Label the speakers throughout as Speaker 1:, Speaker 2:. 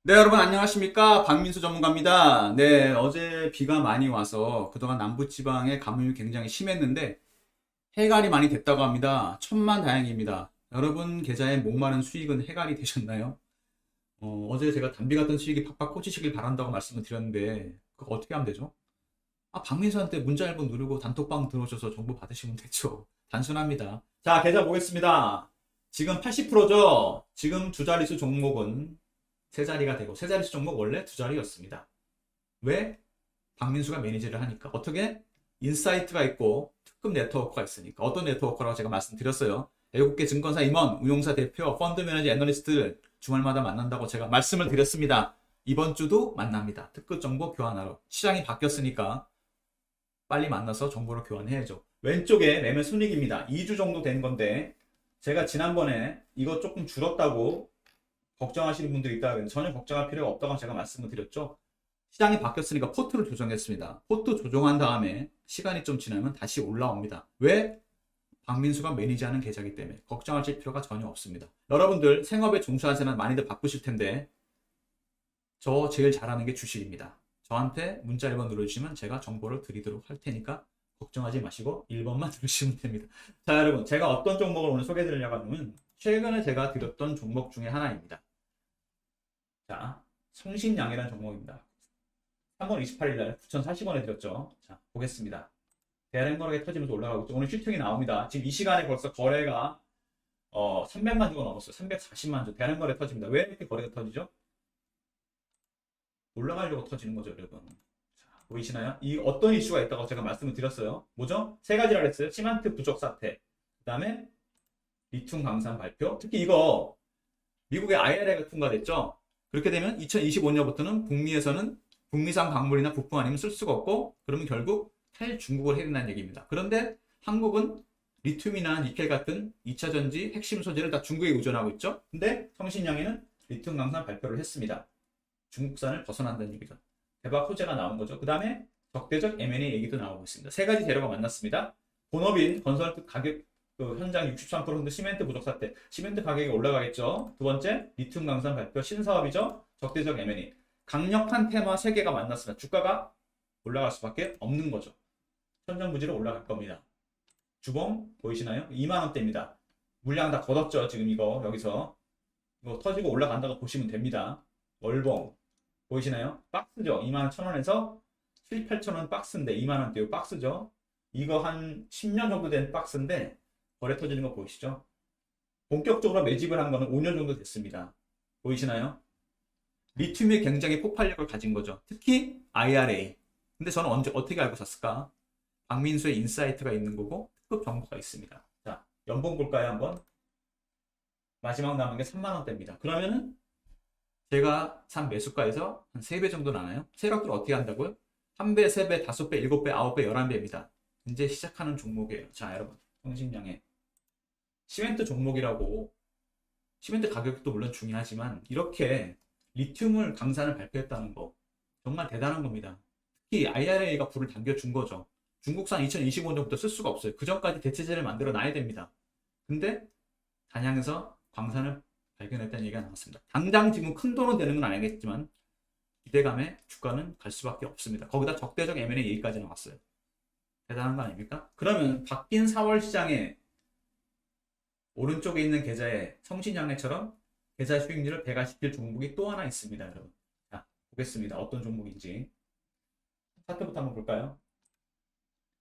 Speaker 1: 네, 여러분 안녕하십니까? 박민수 전문가입니다. 네, 어제 비가 많이 와서 그동안 남부지방에 가뭄이 굉장히 심했는데 해갈이 많이 됐다고 합니다. 천만다행입니다. 여러분 계좌에 목마른 수익은 해갈이 되셨나요? 어제 제가 담비 같은 수익이 팍팍 꽂히시길 바란다고 말씀을 드렸는데 그거 어떻게 하면 되죠? 박민수한테 문자 1번 누르고 단톡방 들어오셔서 정보 받으시면 되죠. 단순합니다. 자, 계좌 보겠습니다. 지금 80%죠? 지금 두 자릿수 종목은 세 자리가 되고 세 자릿수 종목 원래 두 자리였습니다. 왜? 박민수가 매니저를 하니까. 어떻게? 인사이트가 있고 특급 네트워크가 있으니까. 어떤 네트워크라고 제가 말씀드렸어요. 7개 증권사 임원, 운용사 대표, 펀드 매니저, 애널리스트들 주말마다 만난다고 제가 말씀을 드렸습니다. 이번 주도 만납니다. 특급 정보 교환하러. 시장이 바뀌었으니까 빨리 만나서 정보를 교환해야죠. 왼쪽에 매매 순익입니다. 2주 정도 된 건데 제가 지난번에 이거 조금 줄었다고 걱정하시는 분들이 있다 그랬는데 전혀 걱정할 필요가 없다고 제가 말씀을 드렸죠. 시장이 바뀌었으니까 포트를 조정했습니다. 포트 조정한 다음에 시간이 좀 지나면 다시 올라옵니다. 왜? 박민수가 매니지하는 계좌이기 때문에 걱정하실 필요가 전혀 없습니다. 여러분들 생업에 종사하시는 많이들 바쁘실 텐데 저 제일 잘하는 게 주식입니다. 저한테 문자 1번 눌러주시면 제가 정보를 드리도록 할 테니까 걱정하지 마시고 1번만 누르시면 됩니다. 자, 여러분 제가 어떤 종목을 오늘 소개해 드리려고 하면 최근에 제가 드렸던 종목 중에 하나입니다. 자, 성신양이라는 종목입니다. 3월 28일 날 9,040원에 드렸죠. 자, 보겠습니다. 대량거래가 터지면서 올라가고 있죠. 오늘 슈팅이 나옵니다. 지금 이 시간에 벌써 거래가 300만 주가 넘었어요. 340만 주. 대량거래 터집니다. 왜 이렇게 거래가 터지죠? 올라가려고 터지는 거죠, 여러분. 자, 보이시나요? 이 어떤 이슈가 있다고 제가 말씀을 드렸어요. 뭐죠? 세 가지라 했어요. 시멘트 부족 사태. 그 다음에 리튬 강산 발표. 특히 이거 미국의 IRA가 통과됐죠. 그렇게 되면 2025년부터는 북미에서는 북미산 광물이나 부품 아니면 쓸 수가 없고 그러면 결국 탈중국을 해야 된다는 얘기입니다. 그런데 한국은 리튬이나 니켈 같은 2차 전지 핵심 소재를 다 중국에 의존하고 있죠. 근데 성신양에는 리튬 강산 발표를 했습니다. 중국산을 벗어난다는 얘기죠. 대박 호재가 나온 거죠. 그 다음에 적대적 M&A 얘기도 나오고 있습니다. 세 가지 재료가 만났습니다. 본업인 건설 가격 현장 63% 시멘트 부족 사태. 시멘트 가격이 올라가겠죠. 두 번째, 리튬 강산 발표 신사업이죠. 적대적 M&A. 강력한 테마 3개가 만났습니다. 주가가 올라갈 수밖에 없는 거죠. 천정부지로 올라갈 겁니다. 주봉 보이시나요? 2만 원대입니다. 물량 다 걷었죠. 지금 이거 여기서 이거 터지고 올라간다고 보시면 됩니다. 월봉 보이시나요? 박스죠. 2만 1,000원에서 7, 8,000원 박스인데 2만 원대요. 박스죠. 이거 한 10년 정도 된 박스인데 거래 터지는 거 보이시죠? 본격적으로 매집을 한 거는 5년 정도 됐습니다. 보이시나요? 리튬이 굉장히 폭발력을 가진 거죠. 특히 IRA. 근데 저는 어떻게 알고 샀을까? 박민수의 인사이트가 있는 거고 특급 정보가 있습니다. 자, 연봉 볼까요 한번? 마지막 남은 게 3만 원대입니다. 그러면은 제가 산 매수가에서 한 3배 정도 나나요? 세력들 어떻게 한다고요? 1배, 3배, 5배, 7배, 9배, 11배입니다. 이제 시작하는 종목이에요. 자, 여러분. 성신양의 시멘트 종목이라고 시멘트 가격도 물론 중요하지만 이렇게 리튬을 강산을 발표했다는 거 정말 대단한 겁니다. 특히 IRA가 불을 당겨준 거죠. 중국산 2025년부터 쓸 수가 없어요. 그 전까지 대체제를 만들어 놔야 됩니다. 근데 단양에서 광산을 발견했다는 얘기가 나왔습니다. 당장 지금 큰 돈은 되는 건 아니겠지만 기대감에 주가는 갈 수밖에 없습니다. 거기다 적대적 M&A 얘기까지 나왔어요. 대단한 거 아닙니까? 그러면 바뀐 4월 시장에 오른쪽에 있는 계좌에 성신양해처럼 계좌 수익률을 배가시킬 종목이 또 하나 있습니다, 여러분. 자, 보겠습니다. 어떤 종목인지. 차트부터 한번 볼까요?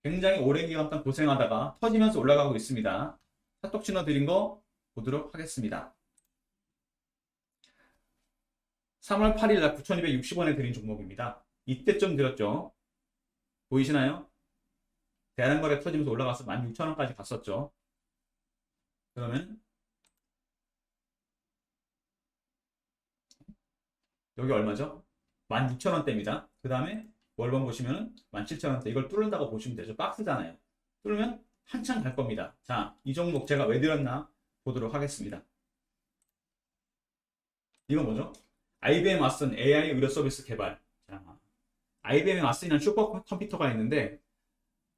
Speaker 1: 굉장히 오랜 기간 동안 고생하다가 터지면서 올라가고 있습니다. 차트 신호 드린 거 보도록 하겠습니다. 3월 8일 날 9,260원에 드린 종목입니다. 이때쯤 드렸죠. 보이시나요? 대량거래 터지면서 올라가서 16,000원까지 갔었죠. 그러면 여기 얼마죠? 16,000원대입니다. 그 다음에 월봉 보시면 17,000원대. 이걸 뚫는다고 보시면 되죠. 박스잖아요. 뚫으면 한참 갈 겁니다. 자, 이 종목 제가 왜 드렸나 보도록 하겠습니다. 이건 뭐죠? IBM 왓슨 AI 의료 서비스 개발. 자, IBM 왓슨이라는 슈퍼컴퓨터가 있는데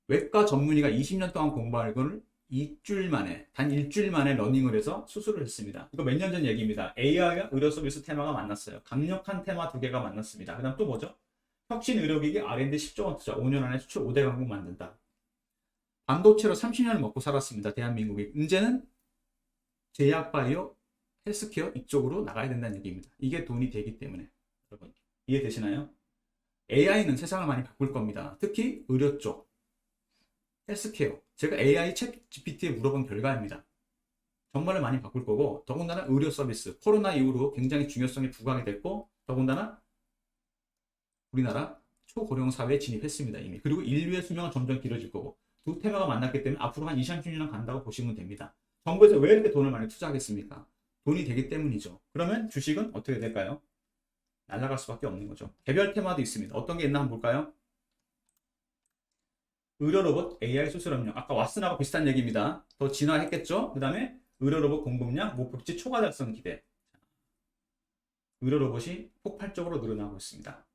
Speaker 1: 외과 전문의가 20년 동안 공부한 걸 2주일 만에, 단 일주일 만에 러닝을 해서 수술을 했습니다. 이거 몇 년 전 얘기입니다. AI와 의료 서비스 테마가 만났어요. 강력한 테마 두 개가 만났습니다. 그 다음 또 뭐죠? 혁신 의료기기 R&D 10조 원 투자, 5년 안에 수출 5대 강국 만든다. 반도체로 30년을 먹고 살았습니다. 대한민국이. 이제는 제약바이오, 헬스케어 이쪽으로 나가야 된다는 얘기입니다. 이게 돈이 되기 때문에. 여러분 이해되시나요? AI는 세상을 많이 바꿀 겁니다. 특히 의료 쪽, 헬스케어. 제가 AI 챗 GPT에 물어본 결과입니다. 정말로 많이 바꿀 거고, 더군다나 의료 서비스, 코로나 이후로 굉장히 중요성이 부각이 됐고, 더군다나 우리나라 초고령 사회에 진입했습니다, 이미. 그리고 인류의 수명은 점점 길어질 거고, 두 테마가 만났기 때문에 앞으로 한 20, 30년 간다고 보시면 됩니다. 정부에서 왜 이렇게 돈을 많이 투자하겠습니까? 돈이 되기 때문이죠. 그러면 주식은 어떻게 될까요? 날아갈 수밖에 없는 거죠. 개별 테마도 있습니다. 어떤 게 있나 한번 볼까요? 의료로봇 AI 수술업력. 아까 왓슨하고 비슷한 얘기입니다. 더 진화했겠죠? 그 다음에 의료로봇 공급량, 목표치 초과 달성 기대. 의료로봇이 폭발적으로 늘어나고 있습니다.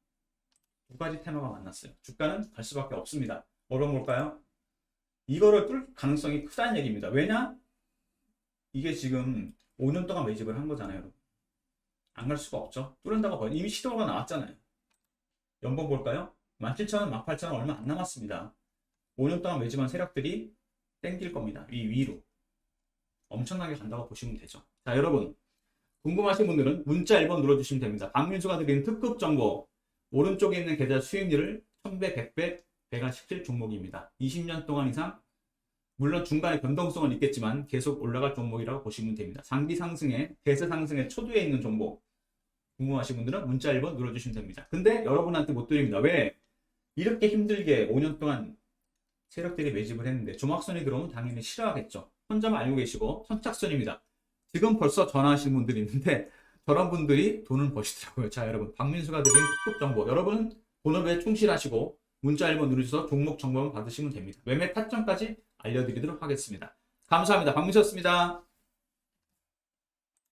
Speaker 1: 두 가지 테마가 만났어요. 주가는 갈 수밖에 없습니다. 뭐로 볼까요? 이거를 뚫을 가능성이 크다는 얘기입니다. 왜냐? 이게 지금 5년 동안 매집을 한 거잖아요, 여러분. 안 갈 수가 없죠. 뚫는다고 봐요. 이미 시도가 나왔잖아요. 연봉 볼까요? 17,000원, 18,000원 얼마 안 남았습니다. 5년 동안 매집한 세력들이 땡길 겁니다. 위로. 엄청나게 간다고 보시면 되죠. 자, 여러분. 궁금하신 분들은 문자 1번 눌러주시면 됩니다. 박민수가 드리는 특급 정보. 오른쪽에 있는 계좌 수익률을 1000배, 100배, 배가 시킬 종목입니다. 20년 동안 이상, 물론 중간에 변동성은 있겠지만 계속 올라갈 종목이라고 보시면 됩니다. 장기 상승에, 대세 상승의 초두에 있는 종목. 궁금하신 분들은 문자 1번 눌러주시면 됩니다. 근데 여러분한테 못 드립니다. 왜? 이렇게 힘들게 5년 동안 세력들이 매집을 했는데 조막선이 들어오면 당연히 싫어하겠죠. 혼자만 알고 계시고 선착순입니다. 지금 벌써 전화하시는 분들이 있는데 저런 분들이 돈을 버시더라고요. 자, 여러분 박민수가 드린 특급 정보, 여러분 본업에 충실하시고 문자 1번 누르셔서 종목 정보만 받으시면 됩니다. 매매 타점까지 알려드리도록 하겠습니다. 감사합니다. 박민수였습니다.